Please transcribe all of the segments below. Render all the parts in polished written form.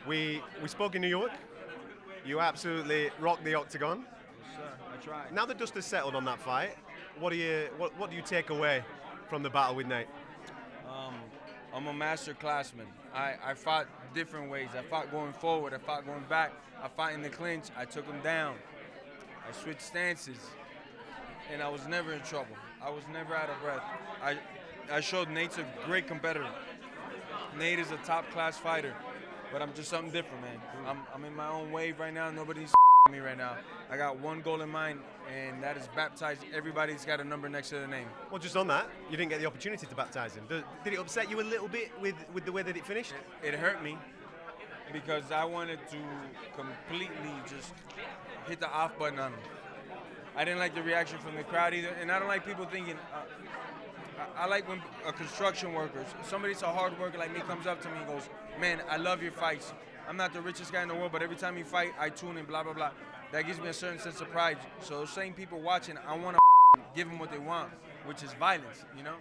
We spoke in New York. You absolutely rocked the octagon. Yes, sir. I tried. Now the dust has settled on that fight, what do you take away from the battle with Nate? Um, I'm a master classman. I fought different ways. I fought going forward. I fought going back. I fought in the clinch. I took him down. I switched stances, and I was never in trouble. I was never out of breath. I showed Nate's a great competitor. Nate is a top-class fighter, but I'm just something different, man. I'm in my own wave right now. Nobody's me right now. I got one goal in mind, and that is baptize everybody that's got a number next to their name. Well, just on that, you didn't get the opportunity to baptize him. Did it upset you a little bit with the way that it finished? It hurt me because I wanted to completely just hit the off button on him. I didn't like the reaction from the crowd either, and I don't like people thinking. I like when a construction worker, somebody's a hard worker like me, comes up to me and goes, "Man, I love your fights. I'm not the richest guy in the world, but every time you fight, I tune in, blah, blah, blah." That gives me a certain sense of pride. So those same people watching, I want to give them what they want, which is violence, you know?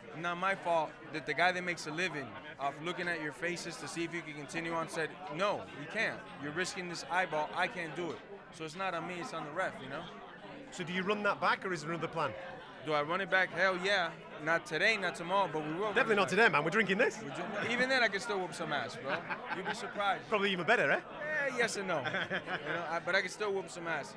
It's not my fault that the guy that makes a living off looking at your faces to see if you can continue on said, "No, you can't. You're risking this eyeball. I can't do it." So it's not on me, it's on the ref, you know? So do you run that back, or is there another plan? Do I run it back? Hell yeah. Not today, not tomorrow, but we will. Definitely not today, man. We're drinking this. Even then, I can still whoop some ass, bro. You'd be surprised. Probably even better, eh? Yes and no. But I can still whoop some ass.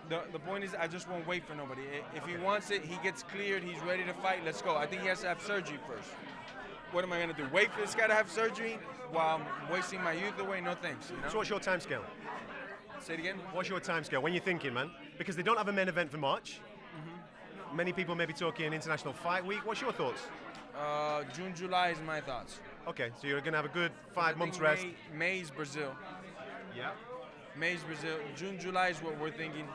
The point is, I just won't wait for nobody. If he wants it, he gets cleared, he's ready to fight, let's go. I think he has to have surgery first. What am I going to do? Wait for this guy to have surgery while I'm wasting my youth away? No thanks. You know? So what's your time scale? Say it again? What's your time scale? When you're thinking, man? Because they don't have a main event for March. Many people may be talking International Fight Week. What's your thoughts? June, July is my thoughts. Okay, so you're going to have a good 5 months rest. May's Brazil. Yeah. May's Brazil. June, July is what we're thinking.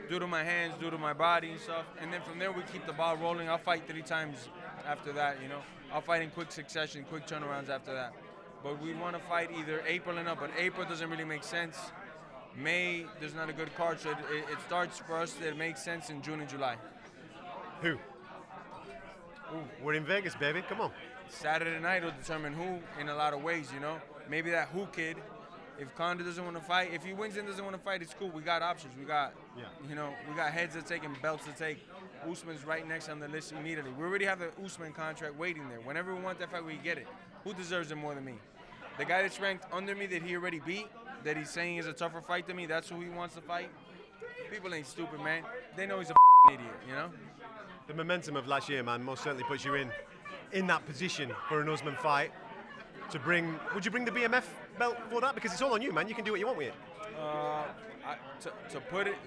Due to my hands, due to my body and stuff. And then from there, we keep the ball rolling. I'll fight 3 times after that, you know. I'll fight in quick succession, quick turnarounds after that. But we want to fight either April and up, but April doesn't really make sense. May, there's not a good card, so it starts for us that makes sense in June and July. Who? Ooh, we're in Vegas, baby. Come on. Saturday night will determine who in a lot of ways, you know. Maybe that who kid. If Condor doesn't want to fight, if he wins and doesn't want to fight, it's cool. We got options. We got, you know, we got heads to take and belts to take. Usman's right next on the list immediately. We already have the Usman contract waiting there. Whenever we want that fight, we get it. Who deserves it more than me? The guy that's ranked under me that he already beat, that he's saying is a tougher fight than me, that's who he wants to fight? People ain't stupid, man. They know he's a idiot, you know? The momentum of last year, man, most certainly puts you in that position for an Usman fight. To bring, would you bring the BMF belt for that? Because it's all on you, man. You can do what you want with it.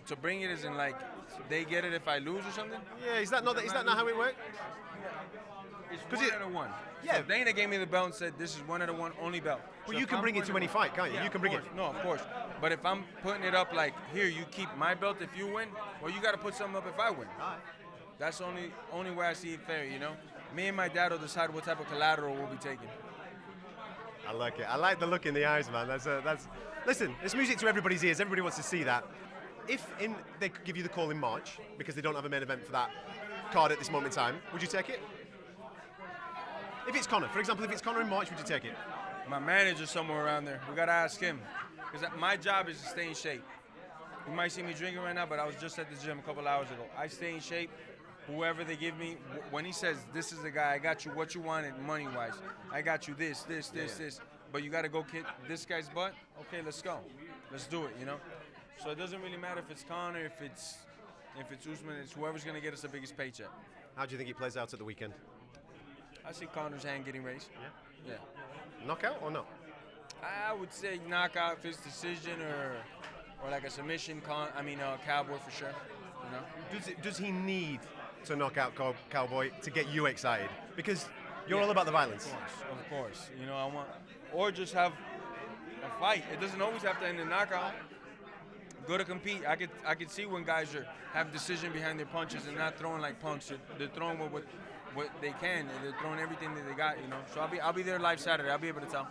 To bring it as in like they get it if I lose or something. Yeah, is that not how it works? It's 1 out of 1. Yeah. So Dana gave me the belt and said this is 1 out of 1 only belt. Well, so you can bring it to any fight, can't you? Yeah, you can bring it. No, of course. But if I'm putting it up like here, you keep my belt if you win. Well, you got to put something up if I win. That's the only way I see it fair, you know? Me and my dad will decide what type of collateral we'll be taking. I like it. I like the look in the eyes, man. Listen, it's music to everybody's ears. Everybody wants to see that. If they could give you the call in March, because they don't have a main event for that card at this moment in time, would you take it? If it's Conor, for example, if it's Conor in March, would you take it? My manager's somewhere around there. We got to ask him. Because my job is to stay in shape. You might see me drinking right now, but I was just at the gym a couple hours ago. I stay in shape. Whoever they give me, when he says, this is the guy, I got you what you wanted money-wise. I got you this. But you got to go kick this guy's butt? Okay, let's go. Let's do it, you know? So it doesn't really matter if it's Conor, if it's Usman, it's whoever's going to get us the biggest paycheck. How do you think it plays out at the weekend? I see Conor's hand getting raised. Yeah. Knockout or no? I would say knockout if it's decision or like a submission, Cowboy for sure. You know? Does he need to knock out Cowboy to get you excited? Because you're all about the violence. Of course. You know, or just have a fight. It doesn't always have to end in knockout. Go to compete. I could see when guys have decision behind their punches and not throwing like punks. They're throwing what they can. They're throwing everything that they got. You know. So I'll be there live Saturday. I'll be able to tell.